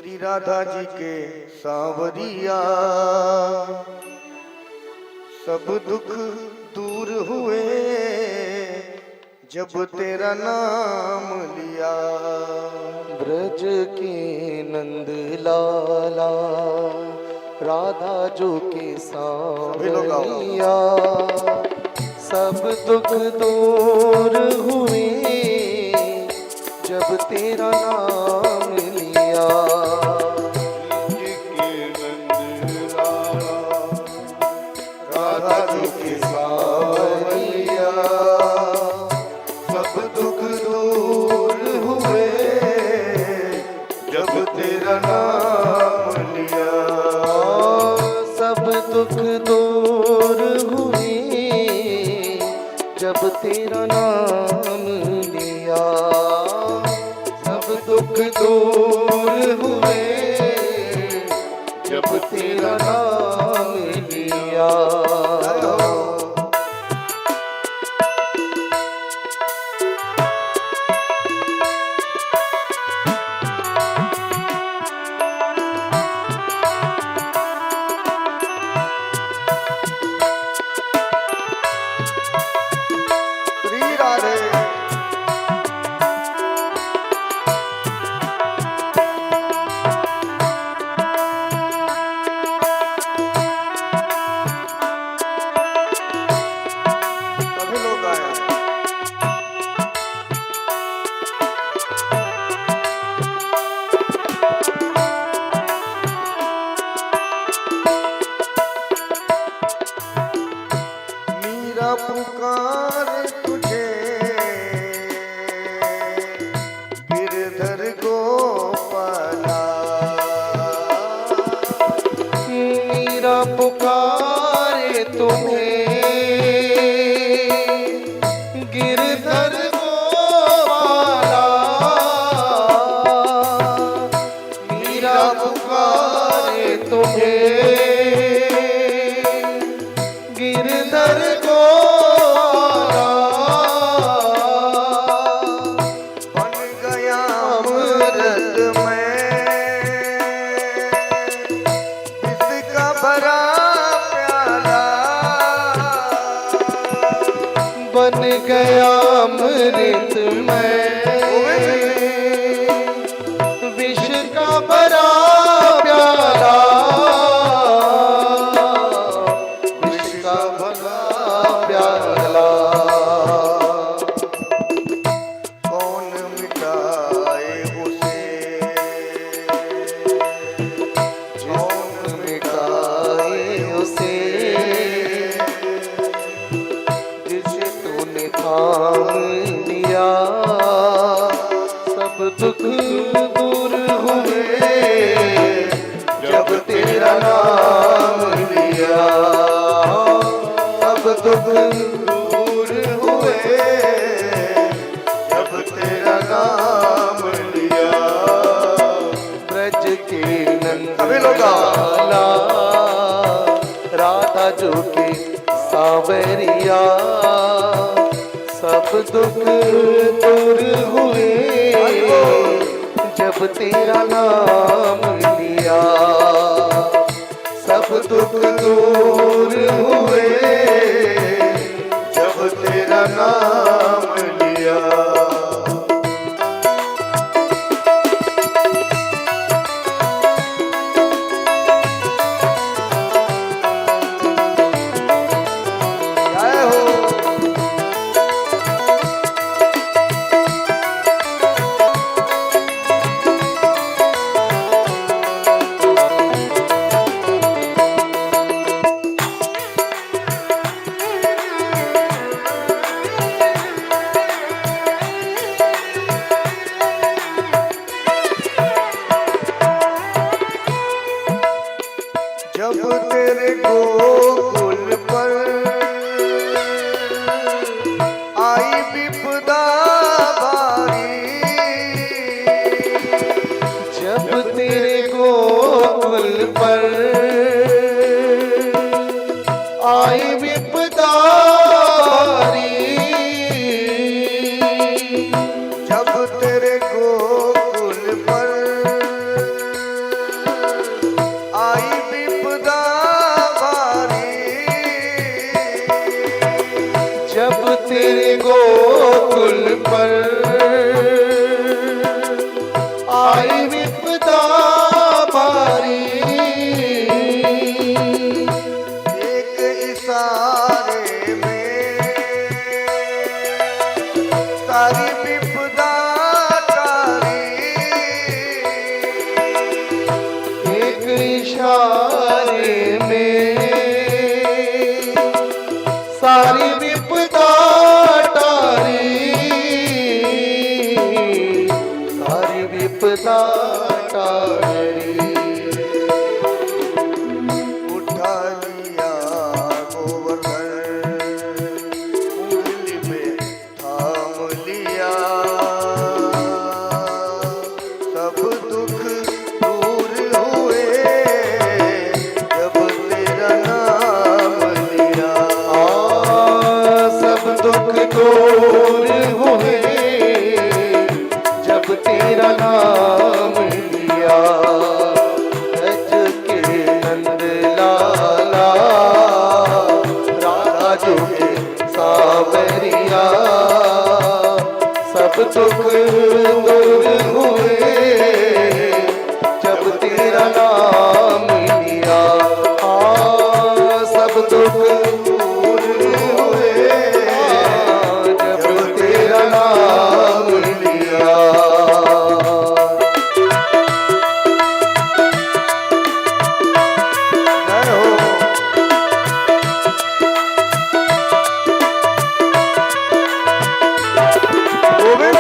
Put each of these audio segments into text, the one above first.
श्री राधा जी के सांवरिया, सब दुख दूर हुए जब तेरा नाम लिया। ब्रज के नंद लाला राधा जो के सांवरिया, सब दुख दूर हुए जब तेरा नाम लिया। राधा जी के सांवरिया, सब दुख दूर हुए जब तेरा नाम लिया। सब दुख दूर हुए जब तेरा नाम लिया। सब दुख दूर हुए जब तेरा नाम लिया। श्री राधे सभी लोग आए। मीरा पुकार तुझे गिरधर गोपाला। मेरा पुकारे तुम्हें गिरधर गोपाला। मेरा पुकारे तुम्हें गिरधर गोपाला। बन गया अमृत में इसका भरा प्याला। बन गया अमृत में विष का भरा प्याला। विष का भरा प्याला। कौन मिटाए उसे, कौन मिटाए उसे जिसे तूने थाम लिया। सब दुख दूर हुए जब तेरा नाम लिया। सब दुख दूर हुए जब तेरा नाम लिया। ब्रज के सभी लोग आओ। नंदलाला राधा जो के सांवरिया, सब दुख दूर हुए जब तेरा नाम लिया। सब दुख दूर हुए जब तेरा नाम लिया। जय हो। जब तेरे गोकुल पर आई विपदा भारी। जब तेरे गोकुल पर आई विपदा भारी। जब तेरे गोकुल पर आई विपदा भारी, एक इशारे में सारी विपदा टारी, एक इशारे में सारी विपदा टारी, सारी विपदा टारी। उठा लिया गोवर्धन, उंगली में थाम लिया, सब दुख दूर हुए जब तेरा नाम लिया। सब दुख दूर हुए जब तेरा नाम लिया। ब्रज के नंद लाला राधा जो के सावरिया, सब दुख दूर हुए जब तेरा नाम लिया। सब दुख दूर हुए जब तेरा नाम लिया। जय हो गोविंद।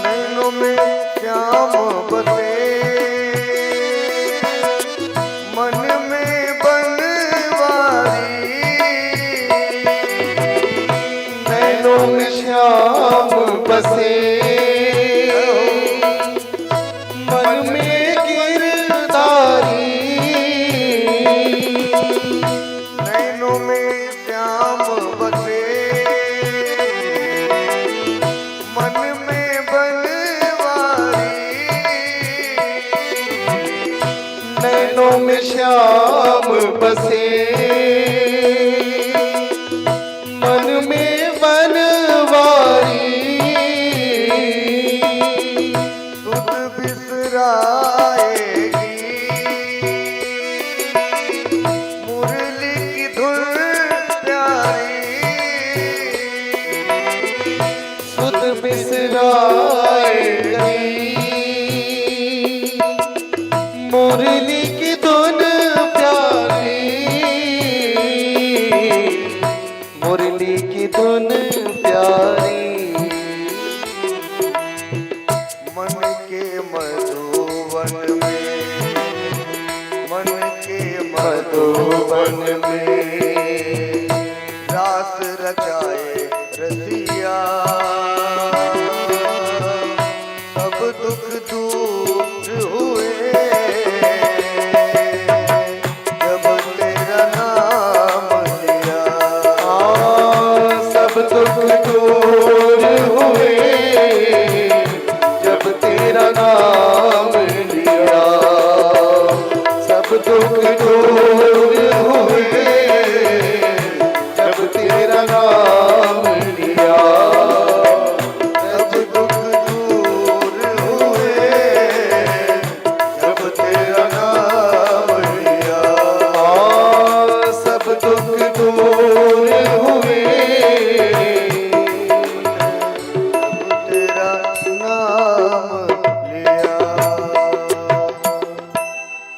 नैनों में श्याम बसे, मन में बनवारी, नैनों में श्याम बसे, मन में गिरधारी, नैनों में श्याम बसे, मन में बनवारी, नैनों में श्याम बसे, मन में बनवारी, सुध बिसराएगी मुरली की धुन प्यारी, सुध बिसराए गई मुरली की धुन प्यारी, मुरली की धुन प्यारी। मन के मधुवन में, मन के मधुबन में रास रचाए रसिया, सब दुख दूर हुए जब तेरा नाम लिया। सब दुख दूर हुए जब तेरा नाम लिया। सब दुख दूर हुए जब तेरा नाम लिया। सब दुख दूर हुए जब तेरा नाम लिया। सब दुख दूर हुए तेरा नाम लिया।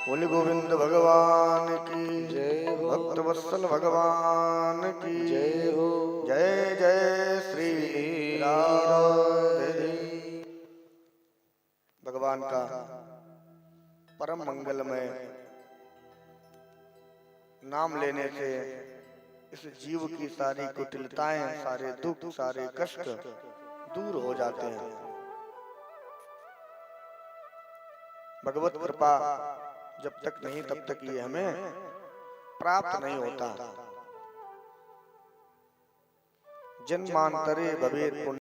बोले गोविंद भगवान की जय हो। भक्त वत्सल भगवान की जय हो। जय जय श्री राधे। भगवान का परम मंगलमय नाम लेने से इस जीव की सारी कुटिलताएं, सारे दुख, सारे कष्ट दूर हो जाते हैं। भगवत कृपा जब तक नहीं तब तक ये हमें प्राप्त नहीं होता। जन्मांतरे भवेत् पुण्य